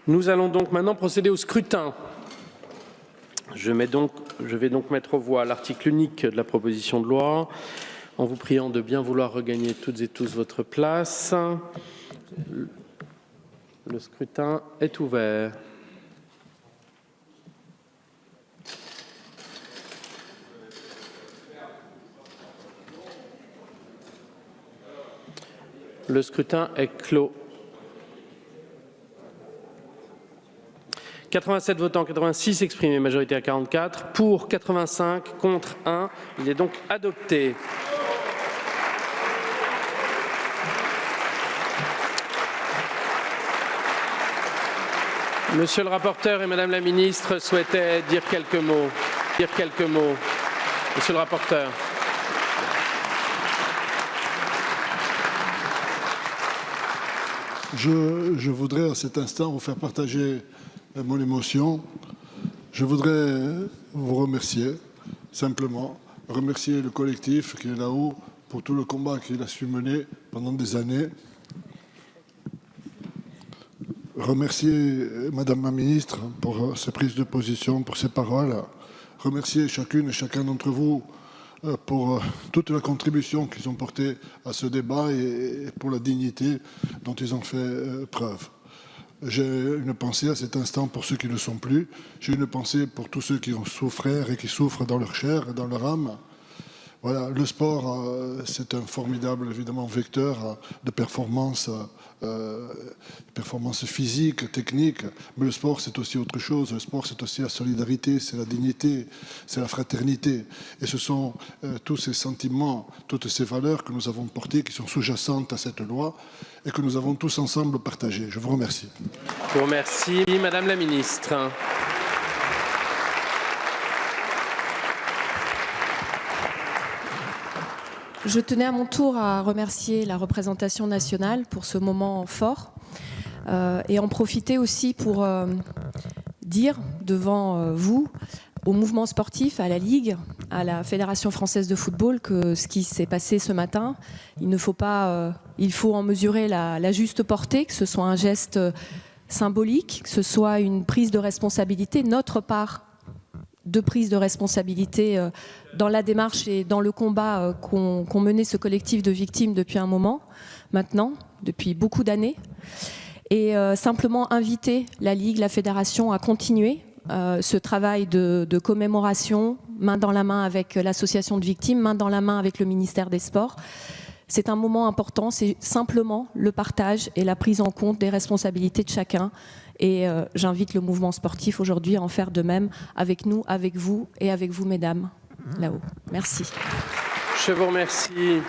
Nous allons donc maintenant procéder au scrutin. Je vais donc mettre aux voix l'article unique de la proposition de loi, en vous priant de bien vouloir regagner toutes et tous votre place. Le scrutin est ouvert. Le scrutin est clos. 87 votants, 86 exprimés, majorité à 44, pour 85, contre 1. Il est donc adopté. Monsieur le rapporteur et Madame la ministre souhaitaient dire quelques mots. Monsieur le rapporteur. Je voudrais à cet instant vous faire partager mon émotion. Je voudrais vous remercier, simplement, remercier le collectif qui est là-haut pour tout le combat qu'il a su mener pendant des années. Remercier Madame la ministre pour ses prises de position, pour ses paroles. Remercier chacune et chacun d'entre vous pour toute la contribution qu'ils ont portée à ce débat et pour la dignité dont ils ont fait preuve. J'ai une pensée à cet instant pour ceux qui ne le sont plus. J'ai une pensée pour tous ceux qui ont souffert et qui souffrent dans leur chair et dans leur âme. Voilà, le sport, c'est un formidable, évidemment, vecteur de performance physique, technique. Mais le sport, c'est aussi autre chose. Le sport, c'est aussi la solidarité, c'est la dignité, c'est la fraternité. Et ce sont tous ces sentiments, toutes ces valeurs que nous avons portées, qui sont sous-jacentes à cette loi et que nous avons tous ensemble partagées. Je vous remercie. Je vous remercie, Madame la ministre. Je tenais à mon tour à remercier la représentation nationale pour ce moment fort et en profiter aussi pour dire devant vous, au mouvement sportif, à la Ligue, à la Fédération française de football, que ce qui s'est passé ce matin, il faut en mesurer la juste portée, que ce soit un geste symbolique, que ce soit une prise de responsabilité, notre part de prise de responsabilité dans la démarche et dans le combat qu'ont mené ce collectif de victimes depuis un moment, maintenant, depuis beaucoup d'années. Et simplement inviter la Ligue, la Fédération à continuer ce travail de commémoration, main dans la main avec l'association de victimes, main dans la main avec le ministère des Sports. C'est un moment important, c'est simplement le partage et la prise en compte des responsabilités de chacun. Et j'invite le mouvement sportif aujourd'hui à en faire de même avec nous, avec vous et avec vous, mesdames, là-haut. Merci. Je vous remercie.